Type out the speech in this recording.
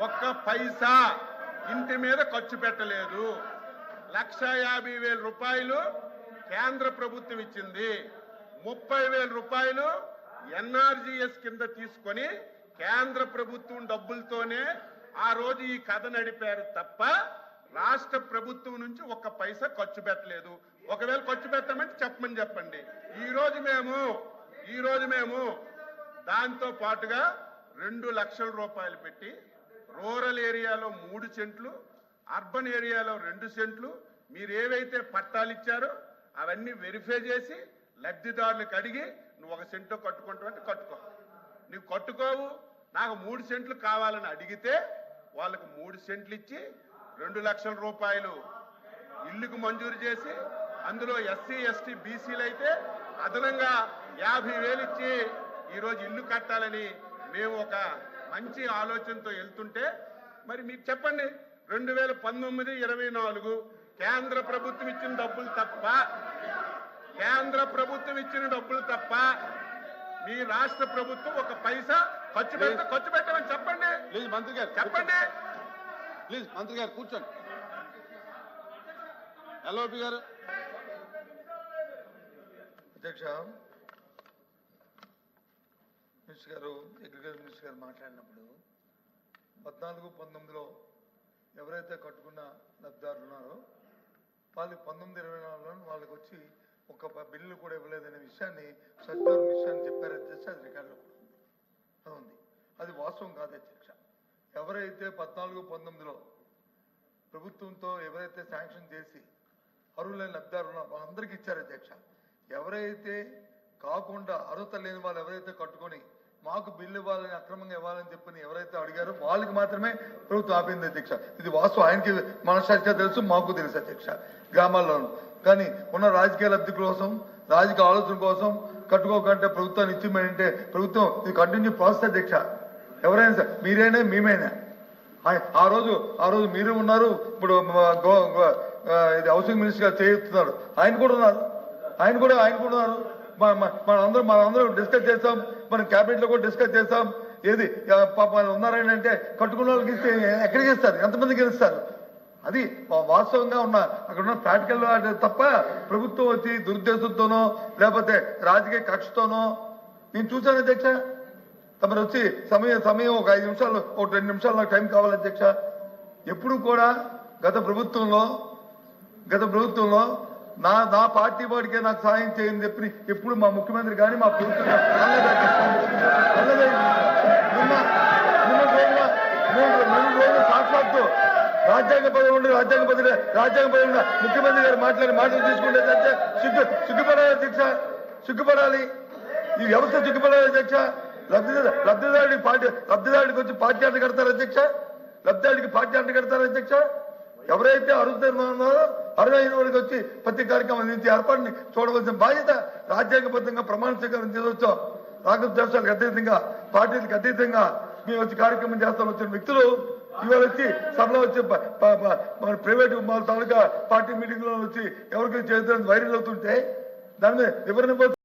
ఒక్క పైసా ఇంటి మీద ఖర్చు పెట్టలేదు. 1,50,000 రూపాయలు కేంద్ర ప్రభుత్వం ఇచ్చింది. 30,000 రూపాయలు ఎన్ఆర్జీఎస్ కింద తీసుకొని కేంద్ర ప్రభుత్వం డబ్బులతోనే ఆ రోజు ఈ కథ నడిపారు తప్ప రాష్ట్ర ప్రభుత్వం నుంచి ఒక్క పైసా ఖర్చు పెట్టలేదు. ఒకవేళ ఖర్చు పెట్టమంటే చెప్పండి. ఈ రోజు మేము దాంతో పాటుగా 2 లక్షల రూపాయలు పెట్టి రూరల్ ఏరియాలో 3 సెంట్లు, అర్బన్ ఏరియాలో 2 సెంట్లు మీరు ఏవైతే పట్టాలు ఇచ్చారో అవన్నీ వెరిఫై చేసి లబ్ధిదారులకు అడిగి నువ్వు 1 సెంటు కట్టుకుంటావంటే కట్టుకో. నువ్వు కట్టుకోవు, నాకు 3 సెంట్లు కావాలని అడిగితే వాళ్ళకు 3 సెంట్లు ఇచ్చి 2 లక్షల రూపాయలు ఇల్లుకు మంజూరు చేసి అందులో ఎస్సీ ఎస్టీ బీసీలు అయితే అదనంగా 50,000 ఇచ్చి ఈరోజు ఇల్లు కట్టాలని మేము ఒక మంచి ఆలోచనతో వెళ్తుంటే మరి మీకు చెప్పండి 2019-24 కేంద్ర ప్రభుత్వం ఇచ్చిన డబ్బులు తప్ప మీ రాష్ట్ర ప్రభుత్వం ఒక పైసా ఖర్చు పెట్టమని చెప్పండి. ప్లీజ్ మంత్రి గారు చెప్పండి. ప్లీజ్ మంత్రి గారు కూర్చోండి. ఎల్ఓపి గారు. అధ్యక్ష, మినిస్టర్ గారు, అగ్రికల్చర్ మినిస్టర్ గారు మాట్లాడినప్పుడు 14-19లో ఎవరైతే కట్టుకున్న లబ్ధిదారులు ఉన్నారో వాళ్ళు 19-24లో వాళ్ళకి వచ్చి ఒక బిల్లు కూడా ఇవ్వలేదనే విషయాన్ని సర్కారు విషయాన్ని చెప్పారు అధ్యక్ష. అది రికార్డులో ఉంది. అది వాస్తవం కాదు అధ్యక్ష. ఎవరైతే 14-19లో ప్రభుత్వంతో ఎవరైతే శాంక్షన్ చేసి అర్హులైన లబ్ధిదారులు ఉన్నారో వాళ్ళందరికీ ఇచ్చారు అధ్యక్ష. ఎవరైతే కాకుండా అర్హత లేని వాళ్ళు ఎవరైతే కట్టుకొని మాకు బిల్లు ఇవ్వాలని అక్రమంగా ఇవ్వాలని చెప్పని ఎవరైతే అడిగారో వాళ్ళకి మాత్రమే ప్రభుత్వం ఆపింది అధ్యక్ష. ఇది వాస్తవం. ఆయనకి మనసాక్షిగా తెలుసు, మాకు తెలుసు అధ్యక్ష. గ్రామాల్లోనూ కానీ ఉన్న రాజకీయ లబ్ధి కోసం, రాజకీయ ఆలోచన కోసం కట్టుకోకంటే ప్రభుత్వాన్ని ఇచ్చిమంటే ప్రభుత్వం ఇది కంటిన్యూ ప్రాసెస్ అధ్యక్ష. ఎవరైనా సరే మీరైనా మేమైనా ఆ రోజు మీరు ఉన్నారు. ఇప్పుడు ఇది హౌసింగ్ మినిస్టర్ గారు చేస్తున్నారు. ఆయన కూడా ఉన్నారు. మనందరం డిస్కస్ చేస్తాం. మన క్యాబినెట్ లో కూడా డిస్కస్ చేస్తాం. ఏది పాప ఉన్నారని అంటే కట్టుకున్న వాళ్ళకి ఇస్తే ఎక్కడికి ఇస్తారు, ఎంతమందికి ఇస్తారు? అది వాస్తవంగా అక్కడ ఉన్న ప్రాక్టికల్ తప్ప ప్రభుత్వం వచ్చి దురుద్దేశంతోనో లేకపోతే రాజకీయ కక్షతోనో నేను చూశాను అధ్యక్ష. తమరు వచ్చి సమయం ఒక 5 నిమిషాలు, ఒక 2 నిమిషాలు నాకు టైం కావాలి అధ్యక్ష. ఎప్పుడు కూడా గత ప్రభుత్వంలో నా పార్టీ వాడికే నాకు సాయం చేయని చెప్పి ఎప్పుడు మా ముఖ్యమంత్రి కానీ మా ప్రభుత్వం సాక్షాత్తు రాజ్యాంగ పదవి ఉండి ముఖ్యమంత్రి గారు మాటలు తీసుకుంటే సిగ్గుపడాలి అధ్యక్ష. సిగ్గుపడాలి. ఈ వ్యవస్థ సిగ్గుపడాలి అధ్యక్ష. లబ్ధిదారుడికి వచ్చి పార్టీ అంట కడతారు అధ్యక్ష. అధ్యక్ష. ఎవరైతే ఉన్నారో అర్హులైన వాడికి వచ్చి ప్రతి కార్యక్రమం అందించే ఏర్పాటుని చూడవలసిన బాధ్యత రాజ్యాంగబద్ధంగా ప్రమాణ స్వీకారం చేయవచ్చో రాష్ట్ర దేశాలకు అతీతంగా, పార్టీలకు అతీతంగా మేము వచ్చి కార్యక్రమం చేస్తాం వచ్చిన వ్యక్తులు ఇవాళ వచ్చి సభలో వచ్చి ప్రైవేటు తాలూకా పార్టీ మీటింగ్ లో వచ్చి ఎవరికి చేతులను వైరల్ అవుతుంటే దాని మీద వివరణ